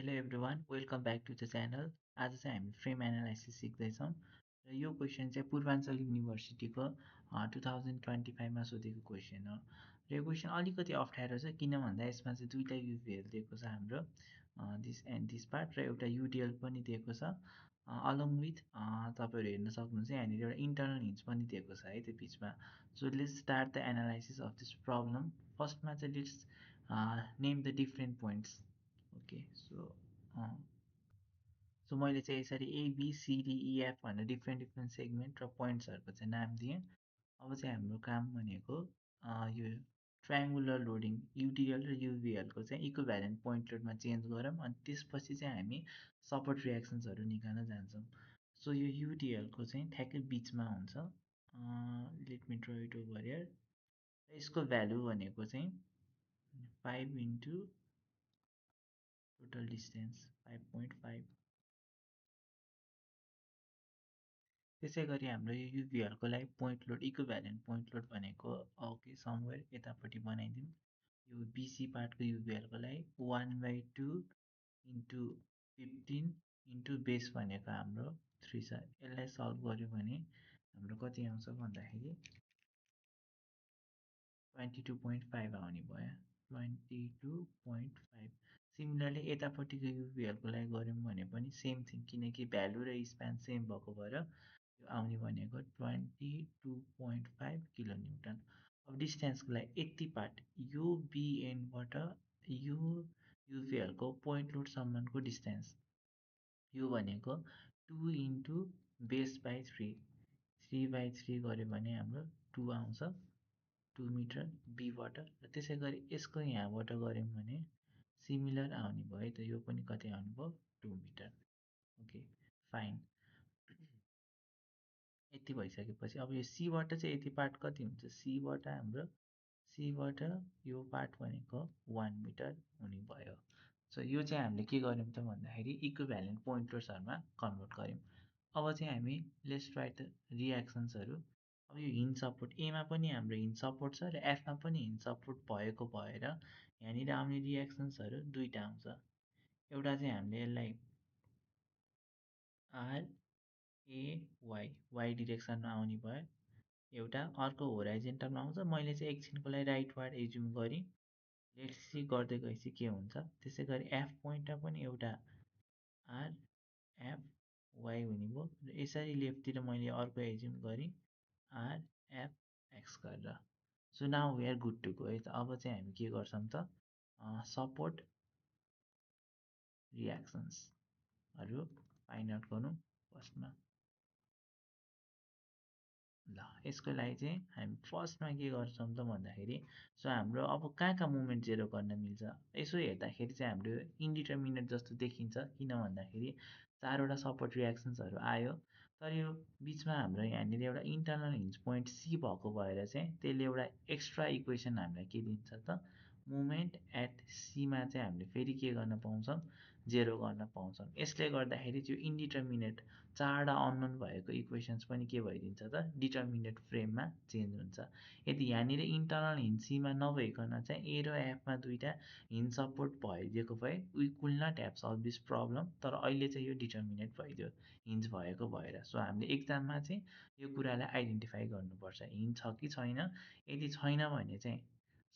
Hello everyone welcome back to the channel. आज चाहिँ हामी फ्रेम एनालाइसिस सिक्दैछौँ र यो क्वेसन चाहिँ पूर्वाञ्चल युनिभर्सिटीको 2025मा सोधेको क्वेसन हो। र यो क्वेसन अलिकति अप्ठ्यारो छ, किन भन्दा यसमा चाहिँ दुईवटा युभिएल दिएको छ हाम्रो दिस एन्ड दिस पार्ट, र एउटा युडिएल पनि दिएको छ अलङ विथ तपाईँहरू हेर्न सक्नुहुन्छ यहाँनिर एउटा इन्टरनल हिन्ज पनि दिएको छ है त्यो बिचमा। So let's start the analysis of this problem. फर्स्टमा चाहिँ let's name the different points. Okay so मैले चाहिँ यसरी एबिसिडिइएफ भनेर डिफ्रेन्ट डिफ्रेन्ट सेगमेन्ट र पोइन्ट्सहरूको चाहिँ नाम दिएँ। अब चाहिँ हाम्रो काम भनेको यो ट्रायङ्गुलर लोडिङ युडिएल र युभिएलको चाहिँ इक्विभ्यालेन्ट पोइन्ट लोडमा चेन्ज गरौँ, अनि त्यसपछि चाहिँ हामी सपोर्ट रियाक्सन्सहरू निकाल्न जान्छौँ। सो यो युडिएलको चाहिँ ठ्याक्कै बिचमा हुन्छ। Let me draw it over here. यसको भ्यालु भनेको चाहिँ 5 इन्टु टोटल डिस्टेन्स 5.5। त्यसै गरी हाम्रो यो युभिएलको लागि point load equivalent point load भनेको ओके समवेयर यतापट्टि बनाइदिउँ। यो बिसी पार्टको युभिएलको लागि 1/2 इन्टु 15 इन्टु बेस भनेको हाम्रो 3 छ। यसलाई सल्भ गऱ्यो भने हाम्रो कति आउँछ भन्दाखेरि 22.5 आउने भयो। 22.5। सिमिलरली यतापट्टिको युभिएलको लागि गऱ्यौँ भने पनि सेम थिङ, किनकि भ्यालु र स्प्यान सेम भएको भएर यो आउने भनेको 22.5 किलोन्युटन। अब डिस्टेन्सको लागि यति पार्ट यो बिएनबाट यो युभिएलको पोइन्ट लोडसम्मको डिस्टेन्स यो भनेको 2 इन्टु बेस बाई 3 गऱ्यो भने हाम्रो 2 आउँछ, 2 मिटर बीबाट। र त्यसै गरी यसको यहाँबाट गऱ्यौँ भने सिमिलर आउने भयो है त, यो पनि कति आउने भयो 2 मिटर। Okay fine. यति भइसकेपछि अब यो सीबाट चाहिँ यति पार्ट कति हुन्छ, सीबाट यो पार्ट भनेको 1 मिटर हुने भयो। सो यो चाहिँ हामीले के गर्यौँ त भन्दाखेरि इक्विभ्यालेन्ट पोइन्ट लोड्सहरूमा कन्भर्ट गऱ्यौँ। अब चाहिँ हामी लेट्स राइट द रियाक्सन्सहरू। अब यो हिन्ज सपोर्ट एमा पनि हाम्रो हिन्ज सपोर्ट छ र एफमा पनि हिन्ज सपोर्ट भएको भएर यहाँनिर आउने रियाक्सन्सहरू दुईवटा आउँछ। एउटा चाहिँ हामीले यसलाई वाई डिरेक्सनमा आउने भयो, एउटा अर्को होराइजेन्टलमा आउँछ। मैले चाहिँ एकछिनको लागि राइटवार्ड एज्युम गरेँ, लेट्स सी गर्दै गएपछि के हुन्छ। त्यसै गरी एफ पोइन्टमा पनि एउटा आरएफवाई हुने भयो, र यसरी लेफ्टतिर मैले अर्को एज्युम गरेँ आरएफएक्स गरेर। So now we are good to go है त। अब चाहिँ हामी के गर्छौँ त सपोर्ट रियाक्सन्सहरू फाइन्ड आउट गरौँ फर्स्टमा। ल यसको लागि चाहिँ हामी फर्स्टमा के गर्छौँ त भन्दाखेरि सो हाम्रो अब कहाँ मुभमेन्ट जेरो गर्न मिल्छ, यसो हेर्दाखेरि चाहिँ हाम्रो इन्डिटर्मिनेट जस्तो देखिन्छ, किन भन्दाखेरि चारवटा सपोर्ट रियाक्सन्सहरू आयो, तर यो बिचमा हाम्रो यहाँनिर एउटा इन्टरनल हिन्ज पोइन्ट सी भएको भएर चाहिँ त्यसले एउटा एक्स्ट्रा इक्वेसन हामीलाई के दिन्छ त मुभमेन्ट एट सीमा चाहिँ हामीले फेरि के गर्न पाउँछौँ, जेरो गर्न पाउँछौँ। यसले गर्दाखेरि त्यो इन्डिटर्मिनेट चारवटा अननोन भएको इक्वेसन्स पनि के भइदिन्छ त डिटर्मिनेट फ्रेममा चेन्ज हुन्छ। यदि यहाँनिर इन्टरनल हिन्ज सीमा नभइकन चाहिँ ए र एफमा दुईवटा हिन्ज सपोर्ट भइदिएको भए we could not have solve this problem, तर अहिले चाहिँ यो डिटर्मिनेट भइदियो हिन्ज भएको भएर। सो हामीले एक्जाममा चाहिँ यो कुरालाई आइडेन्टिफाई गर्नुपर्छ हिन्ज छ कि छैन। यदि छैन भने चाहिँ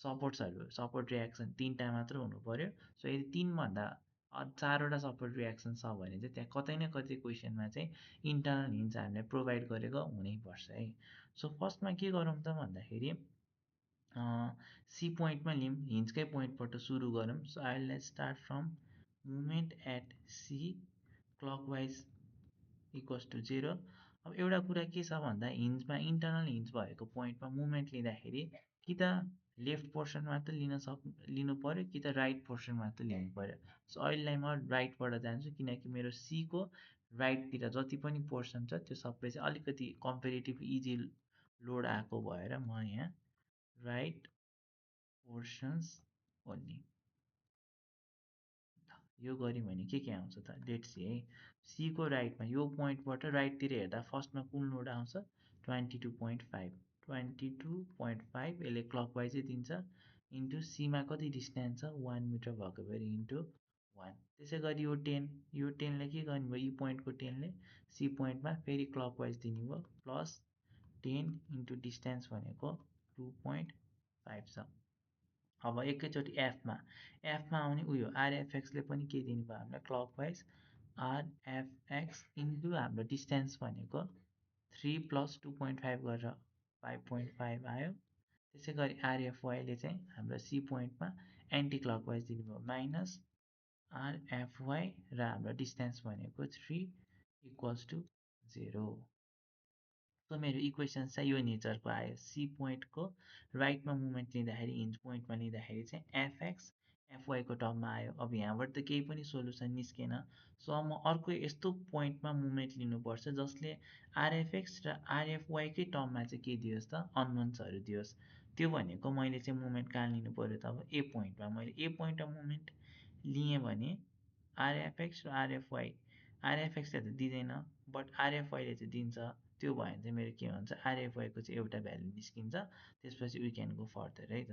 सपोर्ट रियाक्सन तिनवटा मात्र हुनु पऱ्यो। सो यदि तिनभन्दा चारवटा सपोर्ट रियाक्सन छ भने चाहिँ त्यहाँ कतै न कतै क्वेसनमा चाहिँ इन्टरनल हिन्ज हामीले प्रोभाइड गरेको हुनैपर्छ है। सो फर्स्टमा के गरौँ त भन्दाखेरि सी पोइन्टमा लिउँ, हिन्जकै पोइन्टबाट सुरु गरौँ। So I will start from movement at C clockwise equals to 0। अब एउटा कुरा के छ भन्दा हिन्जमा इन्टरनल हिन्ज भएको पोइन्टमा मुभमेन्ट लिँदाखेरि कि त लेफ्ट पोर्सन मात्र लिनु पऱ्यो कि त राइट पोर्सन मात्र लिनु पऱ्यो। सो अहिलेलाई म राइटबाट जान्छु, किनकि मेरो सीको राइटतिर जति पनि पोर्सन छ त्यो सबै चाहिँ अलिकति कम्पेरिटिभ इजी लोड आएको भएर म यहाँ राइट पोर्सन्स ओन्ली यो गऱ्यौँ भने के आउँछ त लेट्स सी है। सीको राइटमा यो पोइन्टबाट राइटतिर हेर्दा फर्स्टमा कुन लोड आउँछ 22.5 यसले क्लकवाइजै दिन्छ इन्टु सीमा कति डिस्टेन्स छ 1 मिटर भएको भएर इन्टु 1 त्यसै गरी यो 10ले के गर्ने भयो यी पोइन्टको 10ले सी पोइन्टमा फेरि क्लकवाइज दिने भयो प्लस 10 इन्टु डिस्टेन्स भनेको 2.5 छ। अब एकैचोटि एफमा आउने उयो आरएफएक्सले पनि के दिनु भयो हामीलाई क्लकवाइज आरएफएक्स इन्टु हाम्रो डिस्टेन्स भनेको 3 प्लस 2.5 गरेर 5.5 आयो। त्यसै गरी आरएफवाईले चाहिँ हाम्रो सी पोइन्टमा एन्टी क्लकवाइज दिनुभयो माइनस आरएफवाई र हाम्रो डिस्टेन्स भनेको 3 इक्वल्स टु 0। सो मेरो इक्वेसन चाहिँ यो नेचरको आयो सी पोइन्टको राइटमा मुभमेन्ट लिँदाखेरि हिन्ज पोइन्टमा लिँदाखेरि चाहिँ एफएक्स एफवाईको टर्ममा आयो। अब यहाँबाट त केही पनि सोल्युसन निस्केन। सो अब म अर्को यस्तो पोइन्टमा मुभमेन्ट लिनुपर्छ जसले आरएफएक्स र आरएफवाईकै टर्ममा चाहिँ के दियोस् त अननोन्सहरू दियोस्। त्यो भनेको मैले चाहिँ मुभमेन्ट कहाँ लिनु पऱ्यो त अब ए पोइन्टमा मैले ए पोइन्टमा मुभमेन्ट लिएँ भने आरएफएक्स र आरएफएक्सले त दिँदैन बट आरएफवाईले चाहिँ दिन्छ। त्यो भयो भने चाहिँ मेरो के भन्छ आरएफवाईको चाहिँ एउटा भ्यालु निस्किन्छ। त्यसपछि वी क्यान गो फर्दर है त।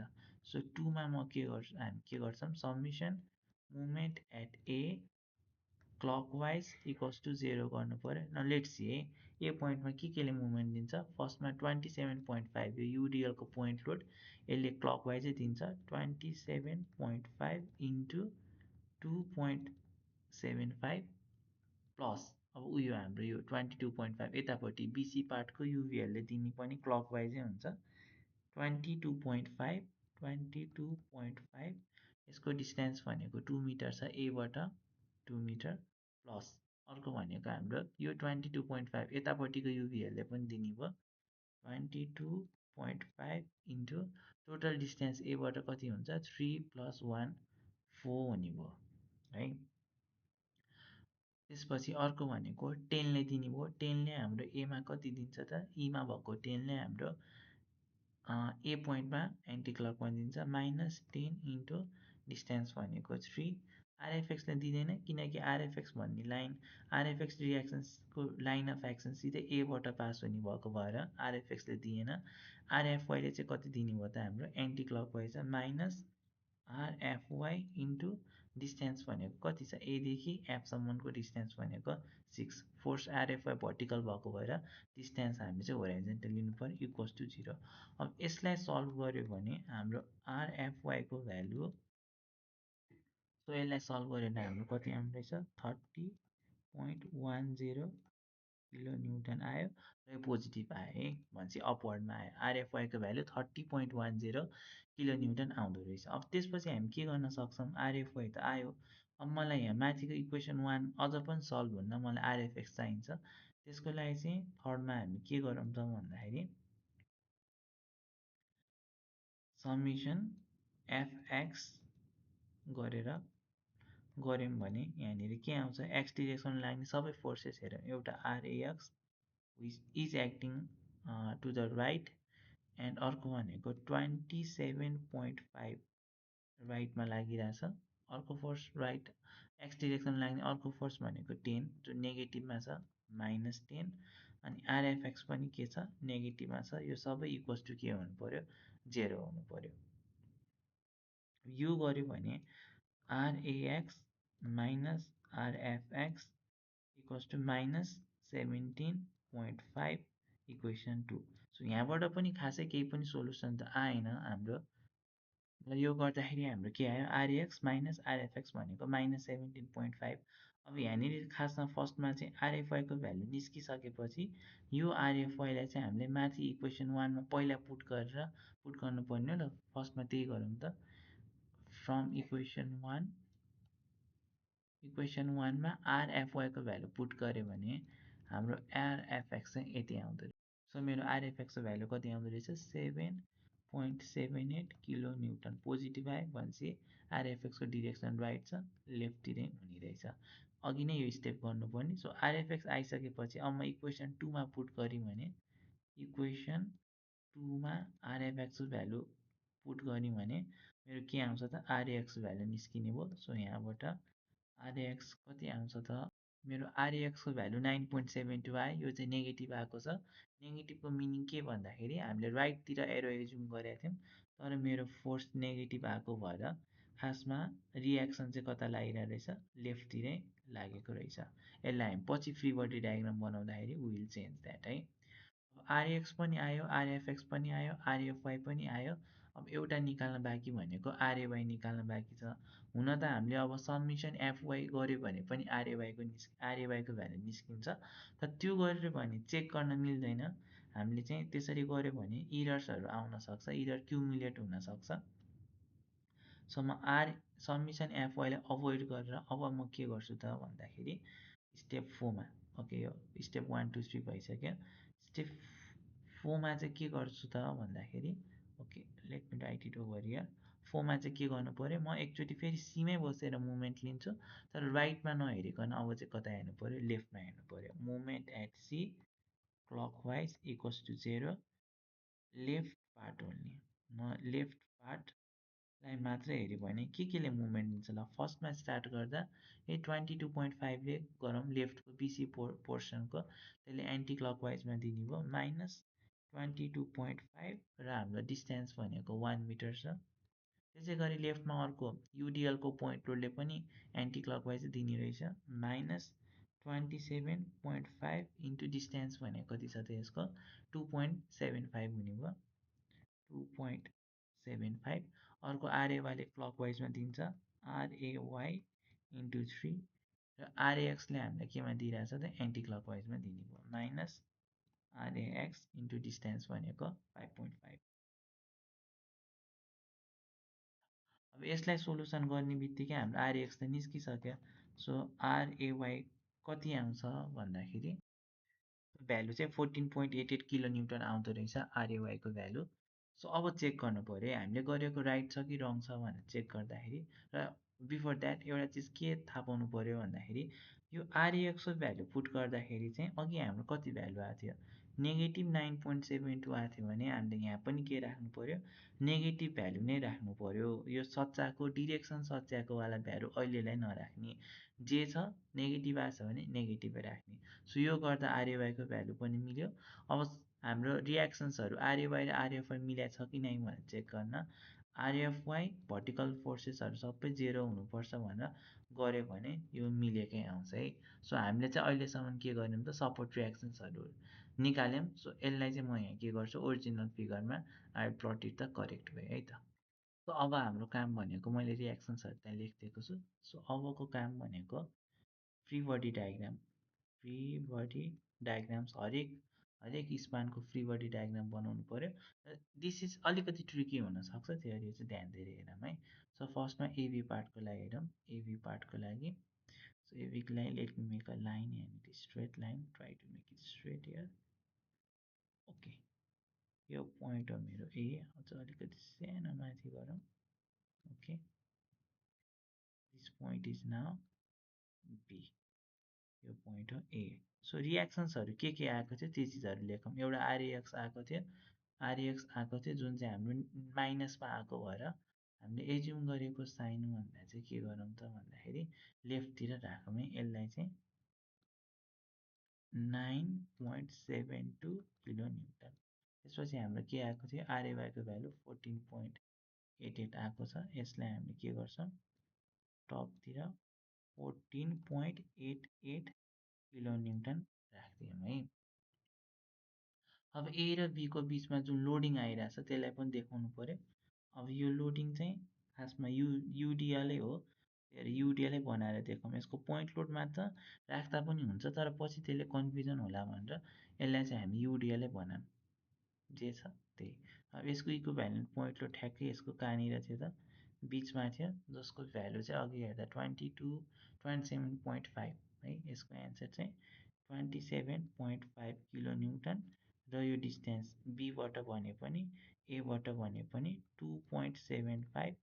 सो 2मा म के गर्छु हामी के गर्छौँ submission movement at A clockwise equals to 0 गर्नु पऱ्यो। न लेट्स सी है ए पोइन्टमा केले मुभमेन्ट दिन्छ फर्स्टमा 27.5 यो युडिएलको पोइन्ट लोड यसले क्लकवाइजै दिन्छ 27.5 इन्टु 2.75 प्लस अब उयो हाम्रो यो 22.5 यतापट्टि बिसी पार्टको युभिएलले दिने पनि क्लकवाइजै हुन्छ 22.5 यसको डिस्टेन्स भनेको 2 मिटर छ एबाट 2 मिटर प्लस अर्को भनेको हाम्रो यो 22.5 यतापट्टिको युभिएलले पनि दिने भयो 22.5 इन्टु टोटल डिस्टेन्स एबाट कति हुन्छ 3 + 1 4 हुने भयो है। त्यसपछि अर्को भनेको 10ले दिने भयो 10ले हाम्रो एमा कति दिन्छ त ईमा भएको 10ले हाम्रो ए पोइन्टमा एन्टी क्लकवाइज दिन्छ -10 इन्टु डिस्टेन्स भनेको 3 आरएफएक्सले दिँदैन किनकि आरएफएक्स भन्ने लाइन आरएफएक्स रियाक्सन्सको लाइन अफ एक्सन सिधै एबाट पास हुने भएको भएर आरएफएक्सले दिएन। आरएफवाईले चाहिँ कति दिने भयो त हाम्रो anticlockwise minus RFY into distance भनेको कति छ एदेखि एफसम्मको डिस्टेन्स भनेको 6 फोर्स आरएफवाई भर्टिकल भएको भएर डिस्टेन्स हामी चाहिँ होराइजेन्टल लिनु पऱ्यो इक्वल्स टु 0। अब यसलाई सल्भ गर्यो भने हाम्रो आरएफवाईको भ्यालु सो यसलाई सल्भ गर्यो भने हाम्रो कति आउँदो रहेछ 30.10 किलो न्युटन आयो र यो पोजिटिभ आयो है भनेपछि अपवर्डमा आयो आरएफवाईको भ्यालु 30.10 किलो न्युटन आउँदो रहेछ। अब त्यसपछि हामी के गर्न सक्छौँ आरएफवाई त आयो अब मलाई यहाँ माथिको इक्वेसन 1 अझ पनि सल्भ हुन्न मलाई आरएफएक्स चाहिन्छ। त्यसको लागि चाहिँ थर्डमा हामी के गरौँ त भन्दाखेरि समिसन एफएक्स गऱ्यौँ भने यहाँनिर के आउँछ एक्स डिरेक्सन लाग्ने सबै फोर्सेस हेरौँ एउटा RAX which is acting to the right and अर्को भनेको 27.5 राइटमा लागिरहेछ अर्को फोर्स राइट एक्स डिरेक्सन लाग्ने अर्को फोर्स भनेको 10 जो नेगेटिभमा छ -10 अनि आरएफएक्स पनि के छ नेगेटिभमा छ यो सबै इक्वल्स टु के हुनु पर्यो 0 हुनु पर्यो। यो गर्यो भने RAX minus RFX equals to -17.5 equation 2। So यहाँबाट पनि खासै केही पनि सोल्युसन त आएन हाम्रो र यो गर्दाखेरि हाम्रो के आयो आरएएक्स माइनस आरएफएक्स भनेको -17.5। अब यहाँनिर खासमा फर्स्टमा चाहिँ आरएफवाईको भ्यालु निस्किसकेपछि यो आरएफवाईलाई चाहिँ हामीले माथि इक्वेसन 1मा पहिला पुट गर्नुपर्ने हो ल फर्स्टमा त्यही गरौँ त फ्रम इक्वेसन 1मा आरएफवाईको भ्यालु पुट गऱ्यो भने हाम्रो आरएफएक्स चाहिँ यति आउँदो रहेछ। सो मेरो आरएफएक्सको भ्यालु कति आउँदो रहेछ 7.78 किलो न्युटन पोजिटिभ आयो भनेपछि आरएफएक्सको डिरेक्सन राइट छ लेफ्टतिरै हुने रहेछ। अघि नै यो स्टेप गर्नुपर्ने। सो आरएफएक्स आइसकेपछि अब म इक्वेसन 2मा पुट गरेँ भने इक्वेसन 2मा आरएफएक्सको भ्यालु पुट गरेँ भने मेरो के आउँछ त आरएएक्स भ्यालु निस्किने भयो। सो यहाँबाट आरएएक्स कति आउँछ त मेरो आरएएक्सको भ्यालु 9.72 आयो यो चाहिँ नेगेटिभ आएको छ। नेगेटिभको मिनिङ के भन्दाखेरि हामीले राइटतिर एरो एज्युम गरेका थियौँ तर मेरो फोर्स नेगेटिभ आएको भएर खासमा रियाक्सन चाहिँ कता लागिरहेको रहेछ, लेफ्टतिरै लागेको रहेछ। यसलाई हामी पछि फ्री बडी डायग्राम बनाउँदाखेरि विल चेन्ज द्याट है। आरएक्स पनि आयो, आरएफएक्स पनि आयो, आरएफवाई पनि आयो। अब एउटा निकाल्न बाँकी भनेको आरएवाई निकाल्न बाँकी छ। हुन त हामीले अब सब्मिसन एफवाई गऱ्यो भने पनि आरएवाईको भ्यालु निस्किन्छ। तर त्यो गऱ्यो भने चेक गर्न मिल्दैन। हामीले चाहिँ त्यसरी गऱ्यो भने इरर्सहरू आउन सक्छ, इरर क्युमुलेट हुनसक्छ। सो म सब्मिसन एफवाईलाई अभोइड गरेर अब म के गर्छु त भन्दाखेरि स्टेप 4मा, ओके यो स्टेप 1 2 3 भइसक्यो। स्टेप 4मा चाहिँ के गर्छु त भन्दाखेरि, okay let me write it over here. 4मा चाहिँ के गर्नु पऱ्यो, म एकचोटि फेरि सीमै बसेर मुभमेन्ट लिन्छु, तर राइटमा नहेरिकन अब चाहिँ कता हेर्नु पऱ्यो, लेफ्टमा हेर्नु पऱ्यो। Movement at C clockwise equals to 0, left part only. म लेफ्ट पार्टलाई मात्रै हेऱ्यो भने केले मुभमेन्ट दिन्छ ल, फर्स्टमा स्टार्ट गर्दा 22.5ले गरौँ लेफ्टको बिसी पोर्सनको, त्यसले एन्टी क्लकवाइजमा दिने भयो -22.5 र हाम्रो डिस्टेन्स भनेको 1 मिटर छ। त्यसै गरी लेफ्टमा अर्को युडिएलको पोइन्ट लोडले पनि एन्टी क्लकवाइज दिने रहेछ, -27.5 इन्टु डिस्टेन्स भनेको कति छ त यसको 2.75 हुने भयो, 2.75। अर्को आरएवाईले क्लकवाइजमा दिन्छ आरएवाई इन्टु 3 र आरएएक्सले हामीलाई केमा दिइरहेछ त एन्टी क्लकवाइजमा दिने भयो, माइनस आरएएक्स इन्टु डिस्टेन्स भनेको 5.5। अब यसलाई सोल्युसन गर्ने बित्तिकै हाम्रो आरएएक्स त निस्किसक्यो। सो आरएवाई कति आउँछ भन्दाखेरि भ्यालु चाहिँ 14.88 किलो न्युटन आउँदो रहेछ आरएवाईको भ्यालु। सो अब चेक गर्नु पऱ्यो हामीले गरेको राइट छ कि रङ छ भनेर चेक गर्दाखेरि। र बिफोर द्याट एउटा चिज के थाहा पाउनु पऱ्यो भन्दाखेरि यो आरएएक्सको भ्यालु पुट गर्दाखेरि चाहिँ अघि हाम्रो कति भ्यालु आएको थियो, -9.72 आएको थियो भने हामीले यहाँ पनि के राख्नु पऱ्यो, नेगेटिभ भ्यालु नै राख्नु पऱ्यो। यो सच्चाको डिरेक्सन सच्याकोवाला भ्यालु अहिलेलाई नराख्ने, जे छ नेगेटिभ आएको छ भने नेगेटिभै राख्ने। सो यो गर्दा आरएवाईको भ्यालु पनि मिल्यो। अब हाम्रो रियाक्सन्सहरू आरएवाई र आरएफवाई मिलाएको छ कि नै भनेर चेक गर्न आरएफवाई भर्टिकल फोर्सेसहरू सबै 0 हुनुपर्छ भनेर गऱ्यो भने यो मिलेकै आउँछ है। सो हामीले चाहिँ अहिलेसम्म के गर्यौँ त सपोर्ट रियाक्सन्सहरू निकाल्यौँ। सो यसलाई चाहिँ म यहाँ के गर्छु, ओरिजिनल फिगरमा I plot it the correct way है त। सो अब हाम्रो काम भनेको मैले रियाक्सन्सहरू त्यहाँ लेखिदिएको छु। सो अबको काम भनेको free body diagram, free body diagrams हरेक स्पानको फ्री बडी डायग्राम बनाउनु पऱ्यो। र दिस इज अलिकति ट्रिकी हुनसक्छ, त्यो चाहिँ ध्यान दिएर हेरौँ है। सो फर्स्टमा एबी पार्टको लागि हेरौँ, एबी पार्टको लागि। सो एबीको लागि let me make a line and straight line, try to make it straight here. Okay यो पोइन्ट हो मेरो ए, अझ अलिकति सानो माथि गरौँ। Okay this point is now B, यो पोइन्ट हो ए। सो रियाक्सन्सहरू के आएको थियो त्यो चिजहरू लेखौँ। एउटा आरएएक्स आएको थियो, आरएएक्स आएको थियो जुन चाहिँ हाम्रो माइनसमा आएको भएर हामीले एज्युम गरेको साइन भन्दा चाहिँ के गरौँ त भन्दाखेरि लेफ्टतिर राखौँ है। यसलाई चाहिँ 9.72 किलो न्युटन। त्यसपछि हाम्रो के आएको थियो, आरएवाईको भ्यालु 14.88 आएको छ। यसलाई हामीले के गर्छौँ, टपतिर 14.88 किलो न्युटन राखिदियौँ है। अब ए र बीको बिचमा जुन लोडिङ आइरहेछ त्यसलाई पनि देखाउनु पऱ्यो। अब यो लोडिङ चाहिँ खासमा युडिएलै हो, युडिएलै बनाएर देखाउँ। यसको पोइन्ट लोड मात्र राख्दा पनि हुन्छ, तर पछि त्यसले कन्फ्युजन होला भनेर यसलाई चाहिँ हामी युडिएलै बनाऊँ, जे छ त्यही। अब यसको इक्विभ्यालेन्ट पोइन्ट लोड ठ्याक्कै यसको कहाँनिर थियो त, बिचमा थियो, जसको भ्यालु चाहिँ अघि हेर्दा 27.5 है। यसको एन्सर चाहिँ 27.5 किलो न्युटन र यो डिस्टेन्स बीबाट भने पनि एबाट भने पनि 2.75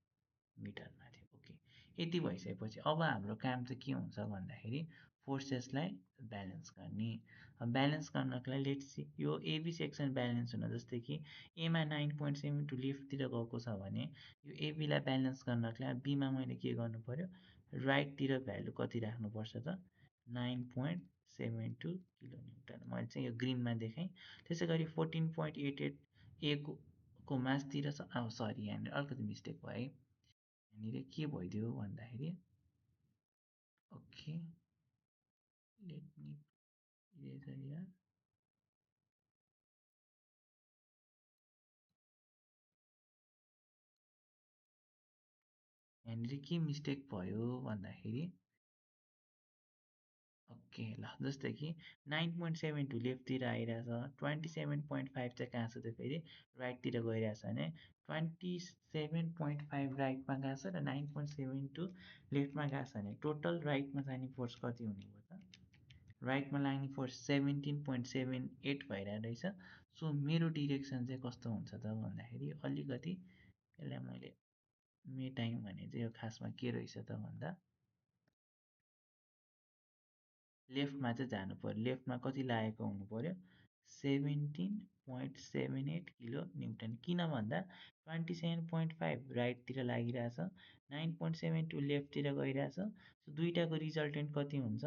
मिटरमा थियो। ओके यति भइसकेपछि अब हाम्रो काम चाहिँ के हुन्छ भन्दाखेरि फोर्सेसलाई ब्यालेन्स गर्ने। ब्यालेन्स गर्नको लागि लेट्स सी यो एबी सेक्सन ब्यालेन्स हुन, जस्तै कि एमा 9.72 लेफ्टतिर गएको छ भने यो एबीलाई ब्यालेन्स गर्नको लागि बीमा मैले के गर्नु पऱ्यो, राइटतिर भ्यालु कति राख्नुपर्छ त 9.72 किलो न्युटन। मैले चाहिँ यो ग्रिनमा देखाएँ। त्यसै गरी 14.88 ए को मासतिर छ, सरी यहाँनिर अलिकति मिस्टेक भयो है, यहाँनिर के भइदियो भन्दाखेरि okay let me eraser here यहाँनिर के मिस्टेक भयो भन्दाखेरि ओके ल जस्तै कि 9.72 लेफ्टतिर आइरहेछ 27.5 चाहिँ कहाँ छ त फेरि राइटतिर गइरहेछ भने 27.5 राइटमा गएको छ र 9.72 लेफ्टमा गएको छ भने टोटल राइटमा जाने फोर्स कति हुने भयो त राइटमा लाग्ने फोर्स 17.78 भइरहेको रहेछ सो मेरो डिरेक्सन चाहिँ कस्तो हुन्छ त भन्दाखेरि अलिकति यसलाई मैले मेटाएँ भने चाहिँ यो खासमा के रहेछ त भन्दा लेफ्टमा चाहिँ जानु पऱ्यो लेफ्टमा कति लागेको हुनु पऱ्यो 17.78 किलो न्युटन किन भन्दा 27.5 राइटतिर लागिरहेछ 9.72 लेफ्टतिर गइरहेछ सो दुइटाको रिजल्टेन्ट कति हुन्छ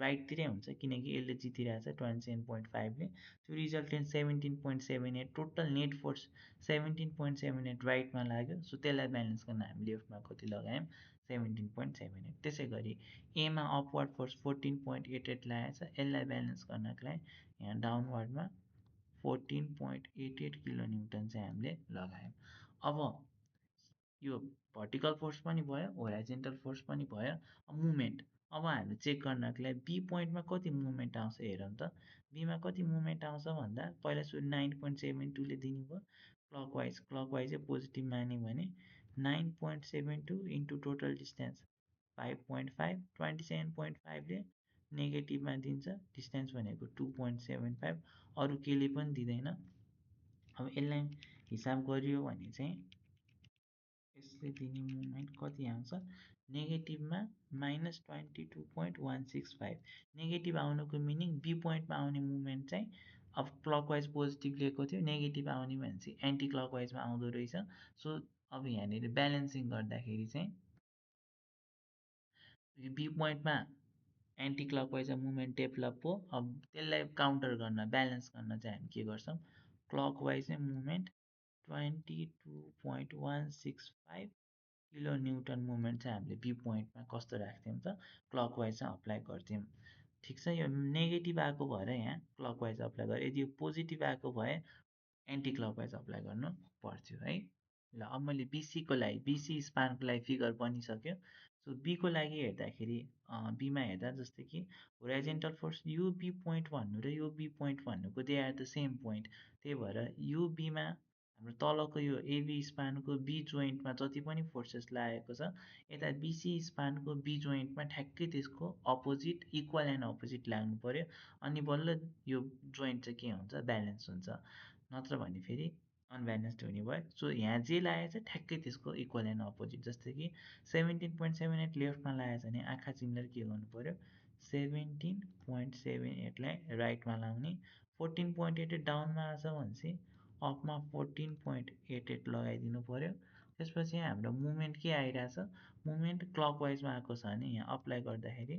राइटतिरै हुन्छ किनकि यसले जितिरहेछ 27.5ले त्यो रिजल्टेन्ट 17.78 टोटल नेट फोर्स 17.78 राइटमा लाग्यो सो त्यसलाई ब्यालेन्स गर्न हामी लेफ्टमा कति लगायौँ 17.78 त्यसै गरी एमा अपवर्ड फोर्स 14.88 लागेको छ यसलाई ब्यालेन्स गर्नको लागि यहाँ डाउनवर्डमा 14.88 किलो न्युटन चाहिँ हामीले लगायौँ अब यो भर्टिकल फोर्स पनि भयो होराइजेन्टल फोर्स पनि भयो मुभमेन्ट अब हामीले चेक गर्नको लागि बी पोइन्टमा कति मुभमेन्ट आउँछ हेरौँ त बीमा कति मुभमेन्ट आउँछ भन्दा पहिला सुरु 9.72ले दिने भयो क्लकवाइज चाहिँ पोजिटिभ मान्यो भने 9.72 इन्टु टोटल डिस्टेन्स 5.5 27.5ले नेगेटिभमा दिन्छ डिस्टेन्स भनेको 2.75 अरू केले पनि दिँदैन अब यसलाई हिसाब गरियो भने चाहिँ यसले दिने मुभमेन्ट कति आउँछ नेगेटिभमा -22.165 नेगेटिभ आउनुको मिनिङ बी पोइन्टमा आउने मुभमेन्ट चाहिँ अब क्लकवाइज पोजिटिभ लिएको थियो नेगेटिभ आउने भने चाहिँ एन्टी क्लकवाइजमा आउँदो रहेछ सो अब यहाँनिर ब्यालेन्सिङ गर्दाखेरि चाहिँ बी पोइन्टमा एन्टी क्लकवाइज मुभमेन्ट डेभलप हो अब त्यसलाई काउन्टर गर्न ब्यालेन्स गर्न चाहिँ हामी के गर्छौँ क्लकवाइज चाहिँ मुभमेन्ट 22.165 किलो न्युटन मुभमेन्ट चाहिँ हामीले बी पोइन्टमा कस्तो राख्थ्यौँ त क्लकवाइज चाहिँ अप्लाई गर्थ्यौँ ठिक छ यो नेगेटिभ आएको भएर यहाँ क्लकवाइज अप्लाई गरेँ यदि यो पोजिटिभ आएको भए एन्टी क्लकवाइज अप्लाई गर्नु पर्थ्यो है ल अब मैले बिसीको लागि बिसी स्पानको लागि फिगर बनिसक्यो सो बीको लागि हेर्दाखेरि बीमा हेर्दा जस्तै कि होराइजेन्टल फोर्स यो बी पोइन्ट भन्नु र यो बी पोइन्ट भन्नुको they are the same point त्यही भएर यो बीमा हाम्रो तलको यो एबी स्पानको बी जोइन्टमा जति पनि फोर्सेस लागेको छ यता बिसी स्पानको बी जोइन्टमा ठ्याक्कै त्यसको अपोजिट इक्वल एन्ड अपोजिट लाग्नु पऱ्यो अनि बल्ल यो जोइन्ट चाहिँ के हुन्छ ब्यालेन्स हुन्छ नत्र भने फेरि अनब्यालेन्स्ड हुने भयो सो यहाँ जे लागेको छ ठ्याक्कै त्यसको इक्वल एन्ड अपोजिट जस्तै कि 17.78 लेफ्टमा लागेको छ भने आँखा चिम्लेर के गर्नु पऱ्यो 17.78लाई राइटमा लाउने 14.88 डाउनमा आछ भनेपछि अपमा 14.88 लगाइदिनु पऱ्यो त्यसपछि हाम्रो मुभमेन्ट के आइरहेछ मुभमेन्ट क्लकवाइजमा आएको छ भने यहाँ अप्लाई गर्दाखेरि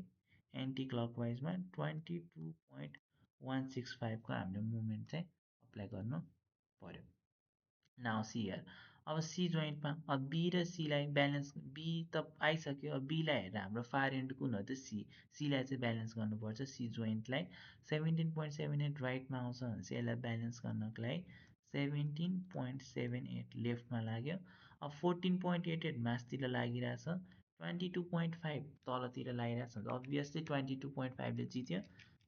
एन्टी क्लकवाइजमा 22.165को हामीले मुभमेन्ट चाहिँ अप्लाई गर्नु पऱ्यो नाउ सी हियर अब सी जोइन्टमा अब बी र सीलाई ब्यालेन्स बी त आइसक्यो अब बीलाई हेरेर हाम्रो फार एन्ड कुन हो त सीलाई चाहिँ ब्यालेन्स गर्नुपर्छ सी जोइन्टलाई 17.78 राइटमा आउँछ भने चाहिँ यसलाई ब्यालेन्स गर्नको लागि 17.78 लेफ्टमा लाग्यो अब 14.88 मासतिर लागिरहेछ 22.5 तलतिर लागिरहेछ भने अभियसली 22.5ले जित्यो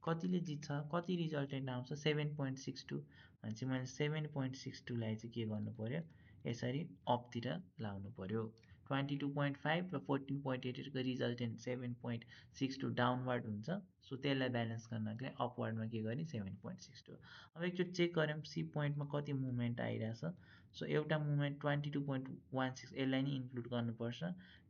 कतिले जित्छ कति रिजल्टेन्ट आउँछ 7.62 भनेपछि मैले 7.62लाई चाहिँ के गर्नु पऱ्यो यसरी अपतिर लाउनु पऱ्यो 22.5 र 14.88को रिजल्टेन्ट 7.62 डाउनवर्ड हुन्छ सो त्यसलाई ब्यालेन्स गर्नको लागि अपवर्डमा के गर्ने 7.62 अब एकचोटि चेक गरौँ सी पोइन्टमा कति मुभमेन्ट आइरहेछ सो एउटा मुभमेन्ट 22.16 यसलाई नि इन्क्लुड गर्नुपर्छ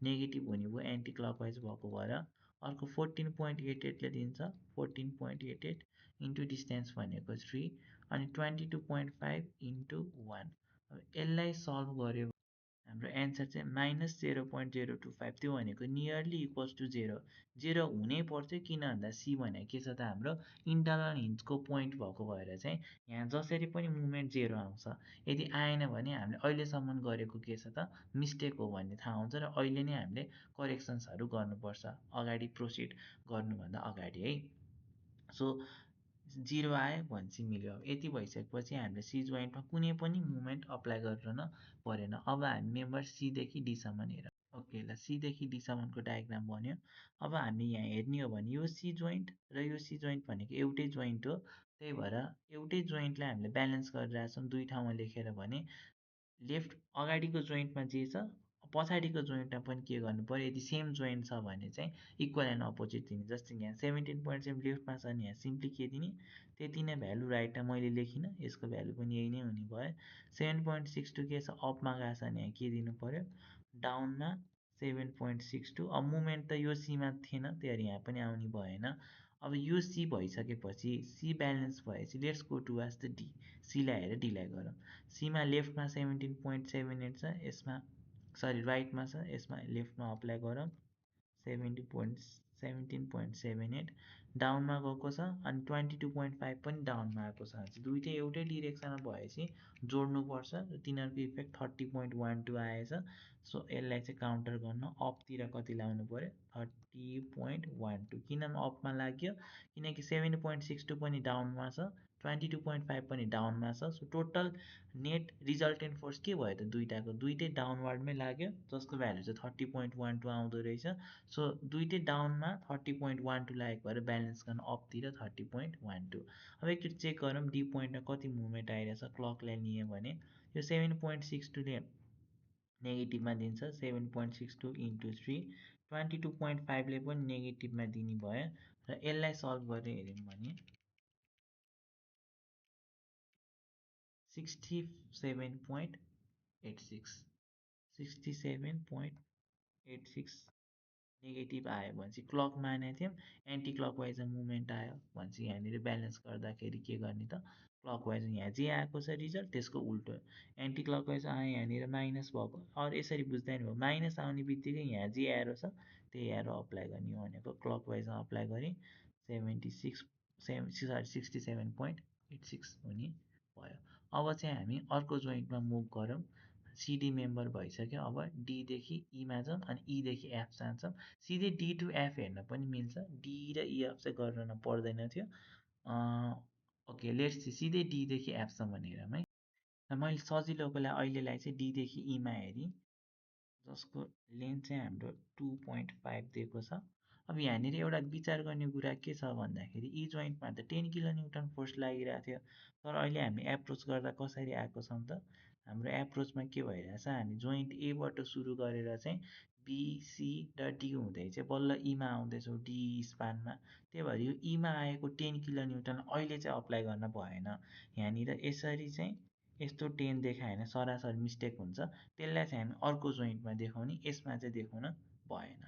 नेगेटिभ हुने भयो एन्टी क्लकवाइज भएको भएर अर्को 14.88ले दिन्छ 14.88 इन्टु डिस्टेन्स भनेको 3 अनि 22.5 इन्टु 1 अब यसलाई सल्भ गर्यो हाम्रो एन्सर चाहिँ -0.025 त्यो भनेको नियरली इक्वल्स टु 0 0 हुनै पर्थ्यो किन भन्दा सी भनेको के छ त हाम्रो इन्टरनल हिन्जको पोइन्ट भएको भएर चाहिँ यहाँ जसरी पनि मुभमेन्ट 0 आउँछ यदि आएन भने हामीले अहिलेसम्म गरेको के छ त मिस्टेक हो भन्ने थाहा हुन्छ र अहिले नै हामीले करेक्सन्सहरू गर्नुपर्छ अगाडि प्रोसिड गर्नुभन्दा अगाडि है सो 0 आयो भनेपछि मिल्यो यति भइसकेपछि हामीले सी जोइन्टमा कुनै पनि मुभमेन्ट अप्लाई गर्न परेन अब हामी मेम्बर सीदेखि डीसम्म हेरौँ ओके ल सीदेखि डीसम्मको डायग्राम बन्यो अब हामी यहाँ हेर्ने हो भने यो सी जोइन्ट र यो सी जोइन्ट भनेको एउटै जोइन्ट हो त्यही भएर एउटै जोइन्टलाई हामीले ब्यालेन्स गरिरहेछौँ दुई ठाउँमा लेखेर भने लेफ्ट अगाडिको जोइन्टमा जे छ पछाडिको जोइन्टमा पनि के गर्नु पऱ्यो यदि सेम जोइन्ट छ भने चाहिँ इक्वल एन्ड अपोजिट दिने जस्तै यहाँ 17.7 लेफ्टमा छ भने यहाँ सिम्पली के दिने त्यति नै भ्यालु राइटमा मैले लेखिनँ यसको भ्यालु पनि यही नै हुने भयो 7.62 के छ अपमा गएको छ भने यहाँ के दिनु पऱ्यो डाउनमा 7.62 अब मुभमेन्ट त यो सीमा थिएन त्यही भएर यहाँ पनि आउने भएन अब यो सी भइसकेपछि सी ब्यालेन्स भएपछि let's go to was the D सीलाई हेरेर डीलाई गरौँ सीमा लेफ्टमा 17.78 छ यसमा सरी राइटमा छ यसमा लेफ्टमा अप्लाई गरौँ 17.78 डाउनमा गएको छ अनि 22.5 पनि डाउनमा आएको छ दुइटै एउटै डिरेक्सनमा भएपछि जोड्नुपर्छ र तिनीहरूको इफेक्ट 30.12 आएछ सो यसलाई चाहिँ काउन्टर गर्न अपतिर कति लाउनु पऱ्यो 30.12 किन अपमा लाग्यो किनकि 7.62 पनि डाउनमा छ 22.5 पनि डाउनमा छ so total net resultant force के भयो त दुइटाको दुइटै डाउनवर्डमै लाग्यो जसको भ्यालु चाहिँ 30.12 आउँदो रहेछ सो दुइटै डाउनमा 30.12 लागेको भएर ब्यालेन्स गर्न अपतिर 30.12 अब एकचोटि चेक गरौँ डी पोइन्टमा कति मुभमेन्ट आइरहेछ क्लकलाई लिएँ भने यो 7.62ले नेगेटिभमा दिन्छ 7.62 इन्टु 3 22.5ले पनि नेगेटिभमा दिने भयो र यसलाई सल्भ गरेर हेऱ्यौँ भने 67.86 67.86 नेगेटिभ आयो भने चाहिँ क्लक मानेको थियौँ एन्टी क्लकवाइजमा मुभमेन्ट आयो भने चाहिँ यहाँनिर ब्यालेन्स गर्दाखेरि के गर्ने त क्लकवाइज यहाँ जे आएको छ रिजल्ट त्यसको उल्टो एन्टी क्लकवाइज आयो यहाँनिर माइनस भएको अरू यसरी बुझ्दैन भयो माइनस आउने बित्तिकै यहाँ जे एरो छ त्यही एरो अप्लाई गर्ने भनेको क्लकवाइजमा अप्लाई गरेँ 67.86 हुने भयो अब चाहिँ हामी अर्को जोइन्टमा मुभ गरौँ सिडी मेम्बर भइसक्यो अब डीदेखि ईमा जाउँ अनि ईदेखि एफ जान्छौँ सिधै डी टु एफ हेर्न पनि मिल्छ डी र इएफ चाहिँ गर्न पर्दैन थियो ओके लेट्स सिधै डीदेखि एफसम्म हेरौँ है मैले सजिलोको लागि अहिलेलाई चाहिँ डीदेखि ईमा हेरेँ जसको लेन्थ चाहिँ हाम्रो 2.5 दिएको छ अब यहाँनिर एउटा विचार गर्ने कुरा के छ भन्दाखेरि यी जोइन्टमा त 10 किलो न्युटन फोर्स लागिरहेको थियो तर अहिले हामी एप्रोच गर्दा कसरी आएको छौँ त हाम्रो एप्रोचमा के भइरहेछ हामी जोइन्ट एबाट सुरु गरेर चाहिँ बिसी र डी हुँदै चाहिँ बल्ल ईमा आउँदैछौँ डी स्पानमा त्यही भएर यो ईमा आएको 10 किलो न्युटन अहिले चाहिँ अप्लाई गर्न भएन यहाँनिर यसरी चाहिँ यस्तो 10 देखायो भने सरासरी मिस्टेक हुन्छ त्यसलाई चाहिँ हामी अर्को जोइन्टमा देखाउने यसमा चाहिँ देखाउन भएन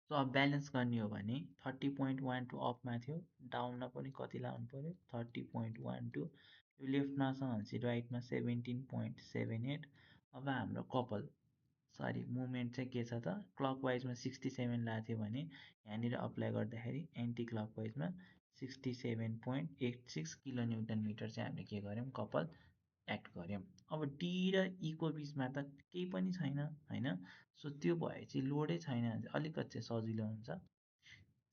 सो अब ब्यालेन्स गर्ने हो भने 30.12 अपमा थियो डाउनमा पनि कति लाउनु पऱ्यो 30.12 यो लेफ्टमा छ भनेपछि राइटमा 17.78 अब हाम्रो कपाल सरी मुभमेन्ट चाहिँ के छ त क्लकवाइजमा 67 लाएको थियो भने यहाँनिर अप्लाई गर्दाखेरि एन्टी क्लकवाइजमा 67.86 किलो न्युटन मिटर चाहिँ हामीले के गर्यौँ कपाल एक्ट गऱ्यौँ अब डी र ईको बिचमा त केही पनि छैन होइन सो त्यो भएपछि लोडै छैन भने चाहिँ अलिकति चाहिँ सजिलो हुन्छ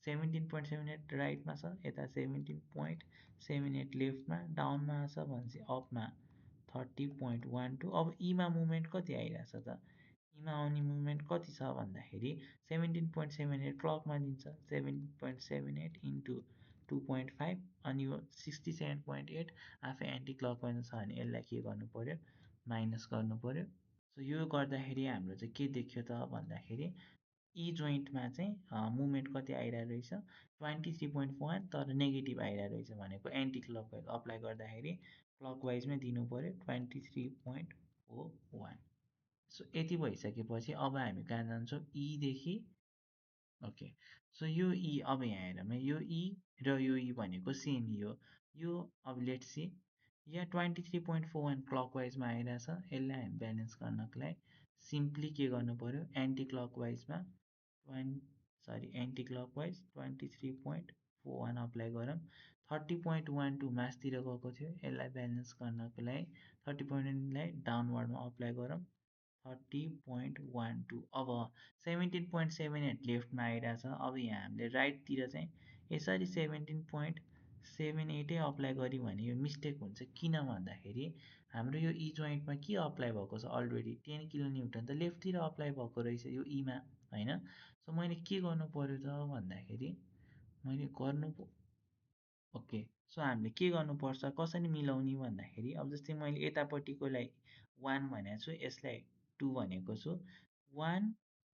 17.78 राइटमा छ यता 17.78 लेफ्टमा डाउनमा छ भनेपछि अपमा 30.12 अब ईमा मुभमेन्ट कति आइरहेछ त ईमा आउने मुभमेन्ट कति छ भन्दाखेरि 17.78 क्लकमा दिन्छ 7.78 इन्टु 2.5 अनि यो 67.8 आफै एन्टी क्लकवाइजमा छ भने यसलाई के गर्नु पऱ्यो माइनस गर्नु पऱ्यो सो यो गर्दाखेरि हाम्रो चाहिँ के देखियो त भन्दाखेरि ई जोइन्टमा चाहिँ मुभमेन्ट कति आइरहेको रहेछ 23.1 तर नेगेटिभ आइरहेको रहेछ भनेको एन्टी क्लकवाइज अप्लाई गर्दाखेरि क्लकवाइजमै दिनु पऱ्यो 23.01 सो यति भइसकेपछि अब हामी कहाँ जान्छौँ ईदेखि ओके सो यो ई अब यहाँ हेरौँ है यो ई र यो ई भनेको सेम ई हो यो अब लेट्स सी यहाँ 23.41 क्लकवाइजमा आइरहेछ यसलाई हामी ब्यालेन्स गर्नको लागि सिम्पली के गर्नु पऱ्यो एन्टी क्लकवाइजमा एन्टी क्लकवाइज 23.41 अप्लाई गरौँ। 30.12 मासतिर गएको थियो, यसलाई ब्यालेन्स गर्नको लागि 30.1लाई डाउनवर्डमा अप्लाई गरौँ। 30.12 अब 17.78 लेफ्टमा आइरहेछ। अब यहाँ हामीले राइटतिर चाहिँ यसरी 17.78 अप्लाई गऱ्यौँ भने यो मिस्टेक हुन्छ। किन भन्दाखेरि हाम्रो यो ई जोइन्टमा के अप्लाई भएको छ, अलरेडी 10 किलो न्युटन त लेफ्टतिर अप्लाई भएको रहेछ यो ईमा, होइन। सो मैले के गर्नु पर्यो त भन्दाखेरि मैले गर्नु ओके, सो हामीले के गर्नुपर्छ, कसरी मिलाउने भन्दाखेरि अब जस्तै मैले यतापट्टिकोलाई 1 भनेको छु, यसलाई 2 भनेको छु। 1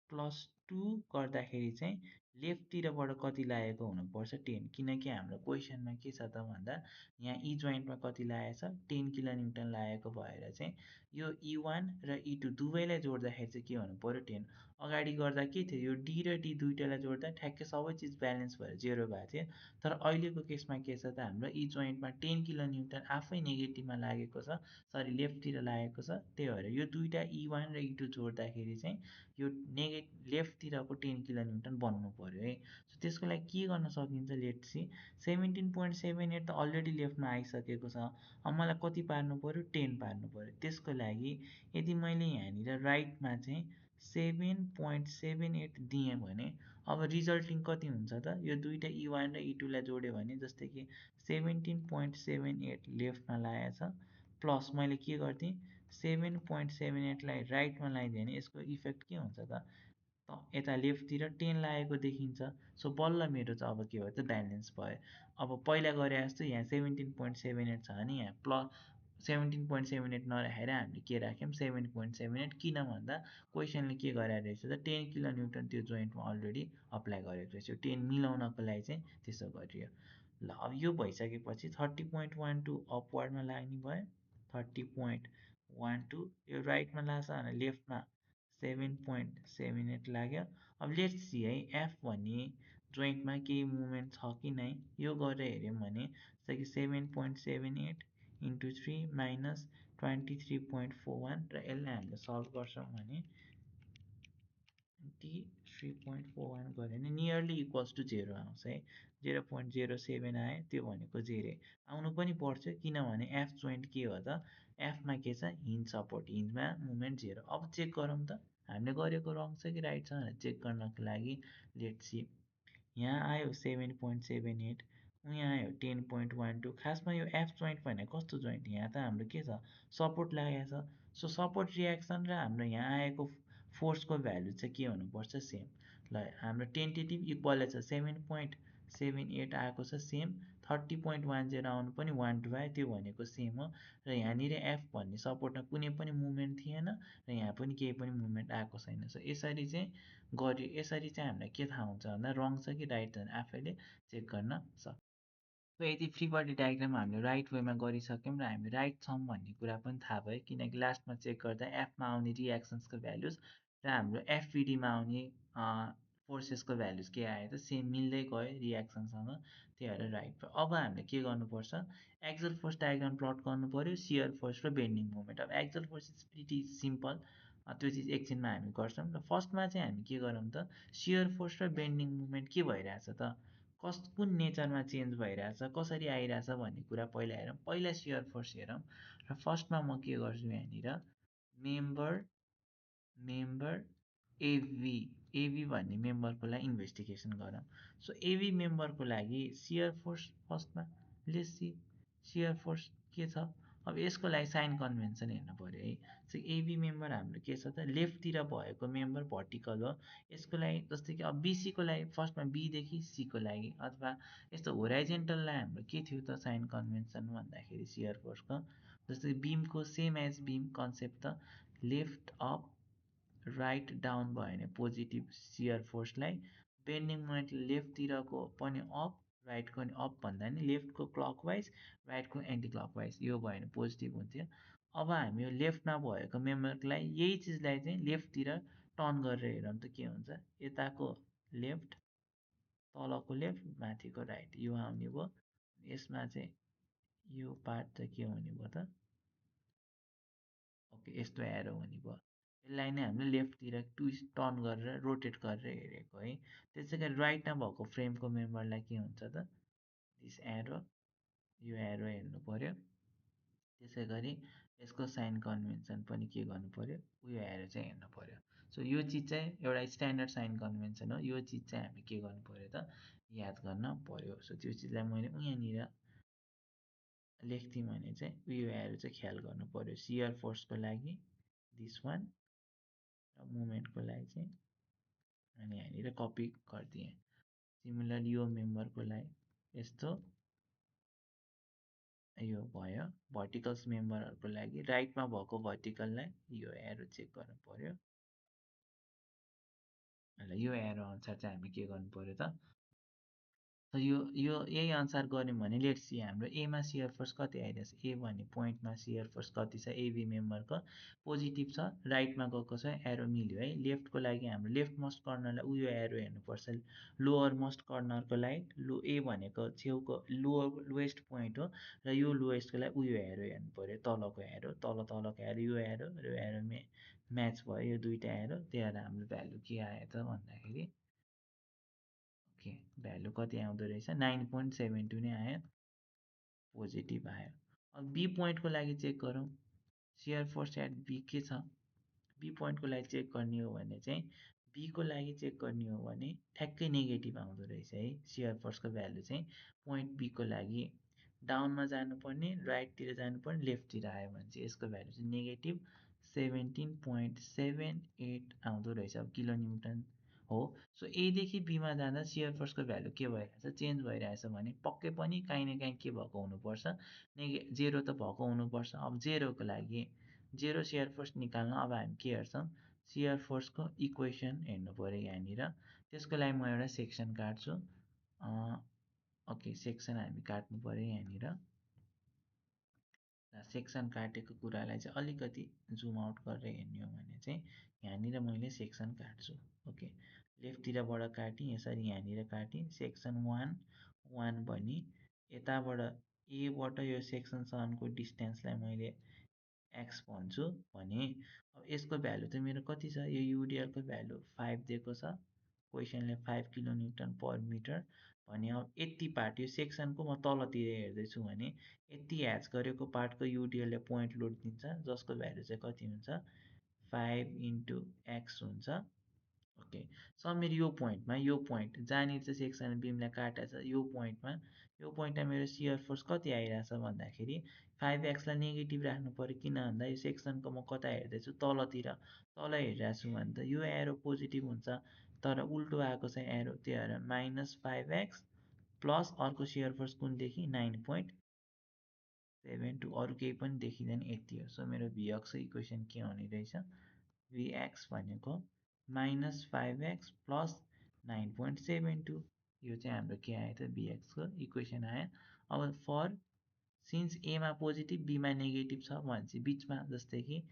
प्लस 2 गर्दाखेरि चाहिँ लेफ्टतिरबाट कति लागेको हुनुपर्छ 10, किनकि हाम्रो क्वेसनमा के छ त भन्दा यहाँ ई जोइन्टमा कति लागेको छ 10 किलो न्युटन लागेको भएर चाहिँ यो E1 र E2 दुवैलाई जोड्दाखेरि चाहिँ के हुनु पर्यो 10। अगाडि गर्दा के थियो, यो डी र डी दुइटालाई जोड्दा ठ्याक्कै सबै चिज ब्यालेन्स भएर 0 भएको थियो। तर अहिलेको केसमा के छ त, हाम्रो ई जोइन्टमा 10 किलो न्युटन आफै नेगेटिभमा लागेको छ, सरी लेफ्टतिर लागेको छ। त्यही भएर यो दुइटा E1 र E2 जोड्दाखेरि चाहिँ यो लेफ्टतिरको 10 किलो न्युटन बन्नु पर्यो है। सो त्यसको लागि के गर्न सकिन्छ, लेट्स सी। 17.78 त अलरेडी लेफ्टमा आइसकेको छ। अब मलाई कति पार्नु पर्यो, 10 पार्नु पर्यो। त्यसको लागि यदि मैले यहाँनिर राइटमा चाहिँ 7.78 दिएँ भने अब रिजल्टिङ कति हुन्छ त, यो दुइटा E1 र E2लाई जोड्यो भने जस्तै कि 17.78 लेफ्टमा लागेको छ, प्लस मैले के गर्थेँ 7.78लाई राइटमा लगाइदिएँ भने यसको इफेक्ट के हुन्छ त यता लेफ्टतिर 10 लागेको देखिन्छ। सो बल्ल मेरो चाहिँ अब के भयो त ब्यालेन्स भयो। अब पहिला गरे जस्तो यहाँ 17.78 छ भने यहाँ प्लस 17.78 नराखेर हामीले के राख्यौँ 7.78, किन भन्दा क्वेसनले के गराएर रहेछ त 10 किलो न्युटन त्यो जोइन्टमा अलरेडी अप्लाई गरेको रहेछ। 10 मिलाउनको लागि चाहिँ त्यसो गरियो। ल अब यो भइसकेपछि 30.12 अपवर्डमा लाग्ने भयो, 30.12 यो राइटमा लाग्छ भने लेफ्टमा 7.78 लाग्यो। अब लेट्स सी है एफ भन्ने जोइन्टमा केही मुभमेन्ट छ कि नै, यो गरेर हेऱ्यौँ भने जस्तै कि 7.78 इन्टु 3 माइनस 23.41 र यसलाई हामीले सल्भ गर्छौँ भने 3.41 गऱ्यो भने नियरली इक्वल्स टु 0 आउँछ है। 0.07 आयो, त्यो भनेको 0 आउनु पनि पर्थ्यो, किनभने एफ जोइन्ट के हो त, एफमा के छ हिन्ज सपोर्ट, हिन्जमा मुभमेन्ट 0। अब चेक गरौँ त हामीले गरेको रङ छ कि राइट छ भनेर चेक गर्नको लागि लेट्स सी। यहाँ आयो 7.78, यहाँ आयो 10.12। खासमा यो एफ जोइन्ट भनेको कस्तो जोइन्ट, यहाँ त हाम्रो के छ सपोर्ट लागेको छ। सो सपोर्ट रियाक्सन र हाम्रो यहाँ आएको फोर्सको भ्यालु चाहिँ के हुनुपर्छ सेम। ल हाम्रो टेन्टेटिभ इक्वलै छ, 7.78 आएको छ सेम, 30.10 आउनु पनि 12 आयो, त्यो भनेको सेम हो। र यहाँनिर एफ भन्ने सपोर्टमा कुनै पनि मुभमेन्ट थिएन र यहाँ पनि केही पनि मुभमेन्ट आएको छैन। सो यसरी चाहिँ गर्यो। यसरी चाहिँ हामीलाई के थाहा हुन्छ भन्दा रङ छ कि राइट छ आफैले चेक गर्न सक्छ। सो यदि फ्री बडी डायग्राम हामीले राइट वेमा गरिसक्यौँ र हामी राइट छौँ भन्ने कुरा पनि थाहा भयो, किनकि लास्टमा चेक गर्दा एफमा आउने रियाक्सन्सको भ्यालुज र हाम्रो एफपिडीमा आउने फोर्सेसको भ्यालुज के आयो त सेम मिल्दै गयो रियाक्सनसँग, त्यही भएर राइट भयो। अब हामीले के गर्नुपर्छ, एक्सल फोर्स डायग्राम प्लट गर्नु पऱ्यो, सियर फोर्स र बेन्डिङ मोमेन्ट। अब axial force is pretty simple, त्यो चिज एकछिनमा हामी गर्छौँ। र फर्स्टमा चाहिँ हामी के गरौँ त, सियर फोर्स र बेन्डिङ मोमेन्ट के भइरहेछ त, कुन नेचरमा चेन्ज भइरहेछ, कसरी आइरहेछ भन्ने कुरा पहिला हेरौँ। पहिला सियर फोर्स हेरौँ र फर्स्टमा म के गर्छु यहाँनिर मेम्बर एभी भन्ने मेम्बरको लागि इन्भेस्टिगेसन गरौँ। सो एभी मेम्बरको लागि सियर फोर्स फर्स्टमा लेट्स सी सियर फोर्स के छ। अब यसको लागि साइन कन्भेन्सन हेर्नु पऱ्यो है। सो एबी मेम्बर हाम्रो के छ त लेफ्टतिर भएको मेम्बर भर्टिकल हो। यसको लागि जस्तै कि अब बिसीको लागि फर्स्टमा बीदेखि सीको लागि, अथवा यस्तो होराइजेन्टललाई हाम्रो के थियो त साइन कन्भेन्सन भन्दाखेरि सियर फोर्सको जस्तै बिमको सेम एज बिम कन्सेप्ट त लेफ्ट अप राइट डाउन भयो भने पोजिटिभ सियर फोर्सलाई, बेन्डिङ मोमेन्ट लेफ्टतिरको पनि अप राइटको पनि अप भन्दा नि लेफ्टको क्लकवाइज राइटको एन्टी क्लकवाइज, यो भयो भने पोजिटिभ हुन्थ्यो। अब हामी यो लेफ्टमा भएको मेम्बरलाई यही चिजलाई चाहिँ लेफ्टतिर टर्न गरेर हेरौँ त के हुन्छ। यताको लेफ्ट, तलको लेफ्ट, माथिको राइट, यो आउने भयो। यसमा चाहिँ यो पार्ट चाहिँ के हुने भयो त, ओके यस्तो एरो हुने भयो। यसलाई नै हामीले लेफ्टतिर ट्विस्ट टर्न गरेर रोटेट गरेर हेरेको है। त्यसै गरी राइटमा भएको फ्रेमको मेम्बरलाई के हुन्छ त, दिस एरो, यो एरो हेर्नु पर्यो। त्यसै गरी यसको साइन कन्भेन्सन पनि के गर्नु पर्यो, उयो एरो चाहिँ हेर्नु पर्यो। सो यो चिज चाहिँ एउटा स्ट्यान्डर्ड साइन कन्भेन्सन हो। यो चिज चाहिँ हामी के गर्नु पर्यो त, याद गर्न पर्यो। सो त्यो चिजलाई मैले यहाँनिर लेख्थेँ भने चाहिँ उयो एरो चाहिँ ख्याल गर्नु पर्यो। सियर फोर्सको लागि दिस वान, र मुभमेन्टको लागि चाहिँ अनि यहाँनिर कपी गरिदिएँ। सिमिलर यो मेम्बरको लागि यस्तो यो भयो। भर्टिकल्स मेम्बरहरूको लागि राइटमा भएको भर्टिकललाई यो एरो चेक गर्नु पर्यो। यो एरो अनुसार चाहिँ हामी के गर्नु पर्यो त, यो यही अनुसार गऱ्यौँ भने लेट्स सी हाम्रो एमा सियर फोर्स कति आइरहेछ, ए भन्ने पोइन्टमा सियर फोर्स कति छ, एबी मेम्बरको पोजिटिभ छ, राइटमा गएको छ, एरो मिल्यो है। लेफ्टको लागि हाम्रो लेफ्ट मोस्ट कर्नरलाई उयो एरो हेर्नुपर्छ, लोवर मोस्ट कर्नरको लागि ए भनेको छेउको लोएस्ट पोइन्ट हो, र यो लोएस्टको लागि उयो एरो हेर्नु पऱ्यो, तलको एरो, तलको एरो, यो एरो म्याच भयो, यो दुईवटा एरो, त्यही भएर हाम्रो भ्यालु के आयो त भन्दाखेरि ओके भ्यालु कति आउँदो रहेछ, 9.72 नै आयो, पोजिटिभ आयो। अब बी पोइन्टको लागि चेक गरौँ, सियर फोर्स एट बी के छ, बी पोइन्टको लागि चेक गर्ने हो भने चाहिँ बीको लागि चेक गर्ने हो भने ठ्याक्कै नेगेटिभ आउँदो रहेछ है। सियर फोर्सको भ्यालु चाहिँ पोइन्ट बीको लागि डाउनमा जानुपर्ने, राइटतिर जानुपर्ने, लेफ्टतिर आयो भने चाहिँ यसको भ्यालु चाहिँ नेगेटिभ 17.78 आउँदो रहेछ, अब किलो न्युटन हो। सो एदेखि बीमा जाँदा सियर फोर्सको भ्यालु के भइरहेछ, चेन्ज भइरहेछ भने पक्कै पनि काहीँ न काहीँ के भएको हुनुपर्छ, जेरो त भएको हुनुपर्छ। अब जेरोको लागि जेरो सियर फोर्स निकाल्न अब हामी के हेर्छौँ, सियर फोर्सको इक्वेसन हेर्नु पऱ्यो यहाँनिर। त्यसको लागि म एउटा सेक्सन काट्छु। ओके सेक्सन हामी काट्नु पऱ्यो यहाँनिर। सेक्सन काटेको कुरालाई चाहिँ अलिकति जुम आउट गरेर हेर्ने हो भने चाहिँ यहाँनिर मैले सेक्सन काट्छु। ओके लेफ्टतिरबाट काटेँ, यसरी यहाँनिर काटेँ, सेक्सन वान भनी यताबाट एबाट यो सेक्सनसम्मको डिस्टेन्सलाई मैले एक्स भन्छु भने अब यसको भ्यालु चाहिँ मेरो कति छ, यो युडिएलको भ्यालु 5 दिएको छ, क्वेसनले 5 किलो न्युटन पर मिटर भने अब यति पार्ट यो सेक्सनको म तलतिर हेर्दैछु भने यति ह्याच गरेको पार्टको युडिएलले पोइन्ट लोड दिन्छ, जसको भ्यालु चाहिँ कति हुन्छ, 5 इन्टु एक्स हुन्छ। ओके सब मेरो यो पोइन्ट जहाँनिर चाहिँ सेक्सन बिमलाई काटेको छ यो पोइन्टमा मेरो सियर फोर्स कति आइरहेछ भन्दाखेरि 5x नेगेटिभ राख्नु पऱ्यो। किन भन्दा यो सेक्सनको म कता हेर्दैछु, तलतिर, तल हेरिरहेको छु भने त यो एरो पोजिटिभ हुन्छ, तर उल्टो आएको छ एरो, त्यही भएर -5x प्लस अर्को सियर फोर्स कुनदेखि 9.72, अरू केही पनि देखिँदैन, यति हो। सो मेरो भिएक्सको इक्वेसन के हुने रहेछ, Vx भनेको -5x प्लस 9.72, यो चाहिँ हाम्रो के आयो त, Vxको इक्वेसन आयो। अब फर सिन्स एमा पोजिटिभ बीमा नेगेटिभ छ भनेपछि बिचमा, जस्तै कि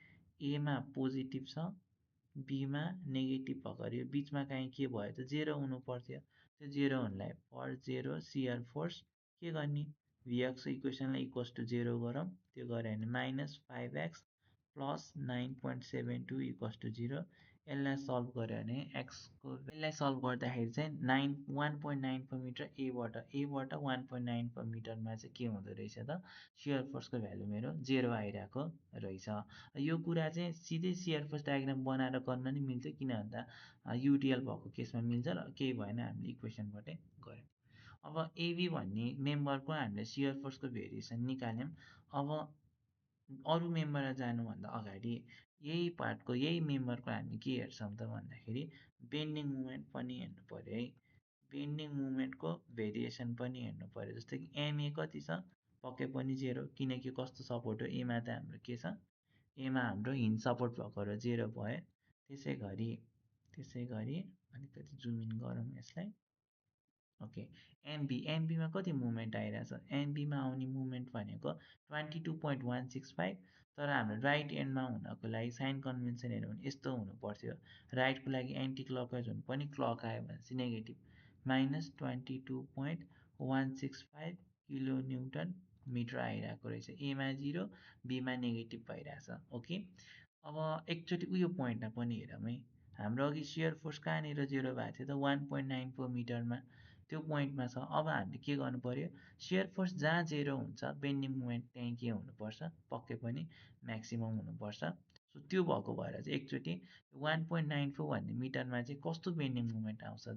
एमा पोजिटिभ छ बीमा नेगेटिभ भएकोले यो बिचमा काहीँ के भयो त, जेरो हुनु पर्थ्यो। त्यो जेरो हुनलाई फर जेरो सियर फोर्स के गर्ने, Vxको इक्वेसनलाई इक्वल्स टु जेरो गरौँ, त्यो गऱ्यो भने -5x प्लस 9.72 इक्वल्स टु 0। यसलाई सल्भ गऱ्यो भने यसलाई सल्भ गर्दाखेरि चाहिँ 1.9 पर मिटर एबाट 1.9 पर मिटरमा चाहिँ के हुँदो रहेछ त, सियर फोर्सको भ्यालु मेरो जेरो आइरहेको रहेछ। यो कुरा चाहिँ सिधै सियर फोर्स डायग्राम बनाएर गर्न नि मिल्थ्यो, किन भन्दा युडिएल भएको केसमा मिल्छ, र केही भएन हामीले इक्वेसनबाटै गऱ्यौँ। अब एबी भन्ने मेम्बरको हामीले सियर फोर्सको भेरिएसन निकाल्यौँ। अब अरू मेम्बरमा जानुभन्दा अगाडि यही पार्टको यही मेम्बरको हामी के हेर्छौँ त भन्दाखेरि बेन्डिङ मुभमेन्ट पनि हेर्नु पऱ्यो है। बेन्डिङ मुभमेन्टको भेरिएसन पनि हेर्नु पऱ्यो। जस्तै कि एमए कति छ, पक्कै पनि जेरो, किनकि कस्तो सपोर्ट हो, एमा त हाम्रो के छ, एमा हाम्रो हिन्ज सपोर्ट भएको र जेरो भयो। त्यसै गरी अलिकति जुम इन गरौँ यसलाई। ओके एमबीमा कति मुभमेन्ट आइरहेछ, एमबीमा आउने मुभमेन्ट भनेको 22.165, तर हाम्रो राइट एन्डमा हुनको लागि साइन कन्भेन्सन हेऱ्यो भने यस्तो हुनु पर्थ्यो, राइटको लागि एन्टी क्लकवाइज हुनु पनि, क्लक आयो भने चाहिँ नेगेटिभ, -22.165 किलो न्युटन मिटर आइरहेको रहेछ, एमा 0 बीमा नेगेटिभ भइरहेछ। ओके अब एकचोटि उयो पोइन्टमा पनि हेरौँ है। हाम्रो अघि सियर फोर्स कहाँनिर 0 भएको थियो त 1.94 मिटरमा, त्यो पोइन्टमा छ। अब हामीले के गर्नु पर्यो, सियर फोर्स जहाँ 0 हुन्छ बेन्डिङ मोमेन्ट त्यहीँ के हुनुपर्छ, पक्कै पनि म्याक्सिमम हुनुपर्छ। सो त्यो भएको भएर चाहिँ एकचोटि 1.94 भन्ने मिटरमा चाहिँ कस्तो बेन्डिङ मोमेन्ट आउँछ त,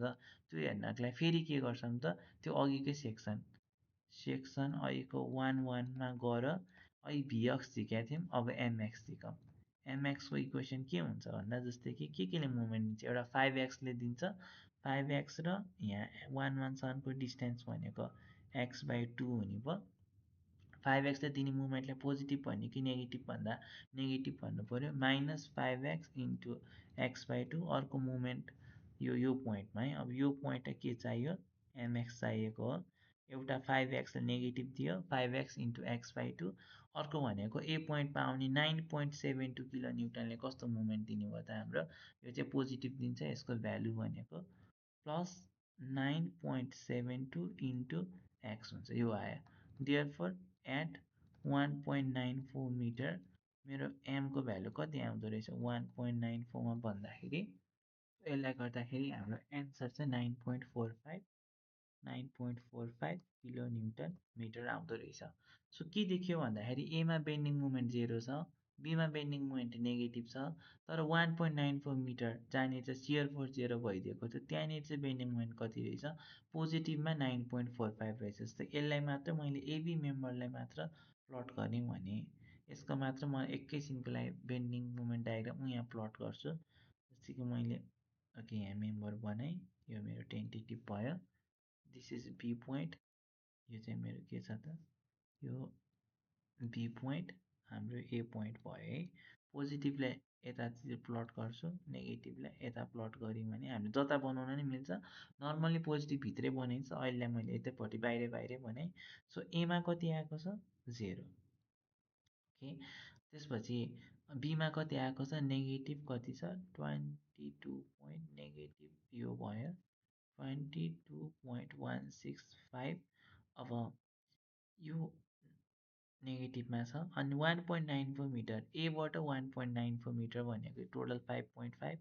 त्यो हेर्नको लागि फेरि के गर्छौँ त, त्यो अघिकै सेक्सन अहिलेको 1 गएर अहिले भिएक्स झिकेका थियौँ, अब एमएक्स झिकौँ। एमएक्सको इक्वेसन के हुन्छ भन्दा, जस्तै कि केले मुभमेन्ट दिन्छ, एउटा 5x ले दिन्छ, 5x र यहाँ 1 डिस्टेन्स भनेको x/2 हुने भयो। 5x ले दिने मुभमेन्टलाई पोजिटिभ भन्ने कि नेगेटिभ भन्दा नेगेटिभ भन्नु पऱ्यो, -5x इन्टु x/2। अर्को मुभमेन्ट यो पोइन्टमा है। अब यो पोइन्टलाई के चाहियो, एमएक्स चाहिएको हो। एउटा 5x नेगेटिभ दियो, 5x इन्टु x/2। अर्को भनेको ए पोइन्टमा आउने 9.72 किलो न्युटनले कस्तो मुभमेन्ट दिने भयो त हाम्रो, यो चाहिँ पोजिटिभ दिन्छ। यसको भ्यालु भनेको प्लस 9.72 इन्टु एक्स हुन्छ, यो आयो। देयरफोर एट 1.94 मिटर मेरो एमको भ्यालु कति आउँदो रहेछ, 1.94 मा भन्दाखेरि यसलाई गर्दाखेरि हाम्रो एन्सर चाहिँ 9.45 किलो न्युटन मिटर आउँदो रहेछ। सो के देखियो भन्दाखेरि एमा बेन्डिङ मोमेन्ट 0 छ, बीमा बेन्डिङ मोमेन्ट नेगेटिभ छ, तर 1.94 मिटर जहाँनिर चाहिँ सियर फोर्स 0 भइदिएको थियो त्यहाँनिर चाहिँ बेन्डिङ मोमेन्ट कति रहेछ, पोजिटिभमा 9.45 रहेछ। जस्तै यसलाई मात्र मैले एबी मेम्बरलाई मात्र प्लट गर्ने भने, यसको मात्र म एकैछिनको लागि बेन्डिङ मोमेन्ट डायग्राम यहाँ प्लट गर्छु। जस्तै कि मैले ओके यहाँ मेम्बर बनाएँ, यो मेरो टेन्टेटिभ भयो। दिस इज बी पोइन्ट, यो चाहिँ मेरो के छ त, यो बी पोइन्ट, हाम्रो ए पोइन्ट भयो है। पोजिटिभलाई यतातिर प्लट गर्छु, नेगेटिभलाई यता प्लट गऱ्यौँ भने हामीले जता बनाउन नि मिल्छ। नर्मल्ली पोजिटिभ भित्रै बनाइन्छ, अहिलेलाई मैले यतैपट्टि बाहिरै बनाएँ। सो एमा कति आएको छ, 0। ओके, त्यसपछि बीमा कति आएको छ, नेगेटिभ कति छ, 22 पोइन्ट नेगेटिभ यो भयो 22.165। अब यो नेगेटिभमा छ अनि 1.94 मिटर, एबाट 1.94 मिटर भनेको टोटल 5.5,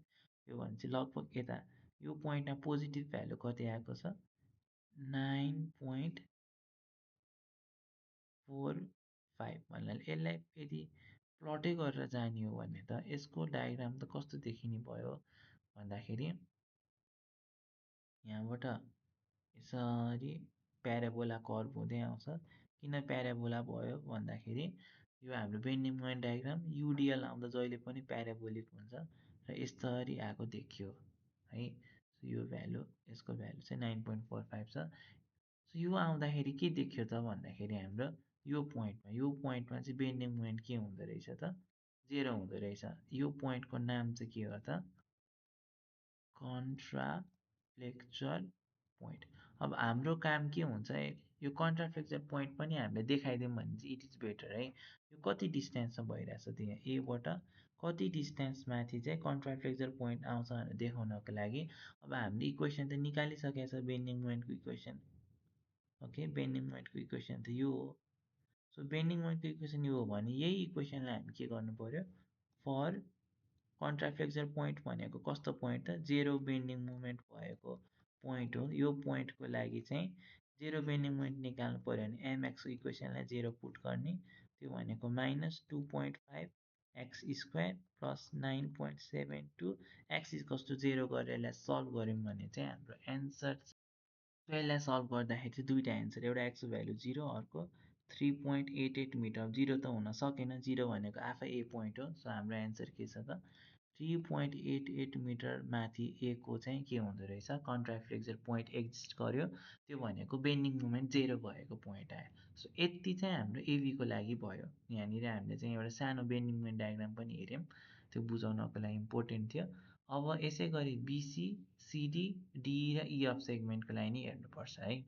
यो भने चाहिँ लगभग यता यो पोइन्टमा पोजिटिभ भ्यालु कति आएको छ, 9.45 भन्नाले यसलाई यदि प्लटै गरेर जाने हो भने त यसको डायग्राम त कस्तो देखिने भयो भन्दाखेरि, यहाँबाट यसरी प्याराबोला कर्भ हुँदै आउँछ। किन प्याराबोला भयो भन्दाखेरि यो हाम्रो बेन्डिङ मोमेन्ट डायग्राम युडिएल आउँदा जहिले पनि प्याराबोलिक हुन्छ र यसरी आएको देखियो है। यो भ्यालु, यसको भ्यालु चाहिँ 9.45 छ। सो यो आउँदाखेरि के देखियो त भन्दाखेरि हाम्रो यो पोइन्टमा चाहिँ बेन्डिङ मोमेन्ट के हुँदो रहेछ त, 0 हुँदो रहेछ। यो पोइन्टको नाम चाहिँ के हो त, कन्ट्राफ्लेक्चर पोइन्ट। अब हाम्रो काम के हुन्छ, यो कन्ट्राफ्लेक्चर पोइन्ट पनि हामीले देखाइदिउँ भने चाहिँ इट इज बेटर है। यो कति डिस्टेन्समा भइरहेछ त, यहाँ एबाट कति डिस्टेन्स माथि चाहिँ कन्ट्राफ्लेक्चर पोइन्ट आउँछ भनेर देखाउनको लागि अब हामीले इक्वेसन त निकालिसकेको छ, बेन्डिङ मोमेन्टको इक्वेसन। ओके, बेन्डिङ मोमेन्टको इक्वेसन त यो हो। सो बेन्डिङ मोमेन्टको इक्वेसन यो हो भने यही इक्वेसनलाई हामी के गर्नु पर्यो, फर कन्ट्राफ्लेक्चर पोइन्ट भनेको कस्तो पोइन्ट त, 0 बेन्डिङ मोमेन्ट भएको पोइन्ट हो। यो पोइन्टको लागि चाहिँ 0 बेन्डिङ मोमेन्ट निकाल्नु पऱ्यो भने एमएक्सको इक्वेसनलाई 0 पुट गर्ने, त्यो भनेको -2.5 X square plus 9.72 X equals to 0 गरेर यसलाई सल्भ गऱ्यौँ भने चाहिँ हाम्रो एन्सर, यसलाई सल्भ गर्दाखेरि चाहिँ दुईवटा एन्सर, एउटा एक्सको भ्यालु 0, अर्को 3.88 मिटर। 0 त हुन सकेन, 0 भनेको आफै ए पोइन्ट हो। सो हाम्रो एन्सर के छ त, 3.88 मिटर माथि ए को चाहिँ के हुँदो रहेछ, कन्ट्राफ्लेक्चर पोइन्ट एक्जिस्ट गर्यो, त्यो भनेको बेन्डिङ मोमेन्ट 0 भएको पोइन्ट आयो। सो यति चाहिँ हाम्रो एबीको लागि भयो। यहाँनिर हामीले चाहिँ एउटा सानो बेन्डिङ मोमेन्ट डायग्राम पनि हेऱ्यौँ, त्यो बुझाउनको लागि इम्पोर्टेन्ट थियो। अब यसै गरी बिसी, सिडी, डी र ई अफ सेगमेन्टको लागि नि हेर्नुपर्छ है।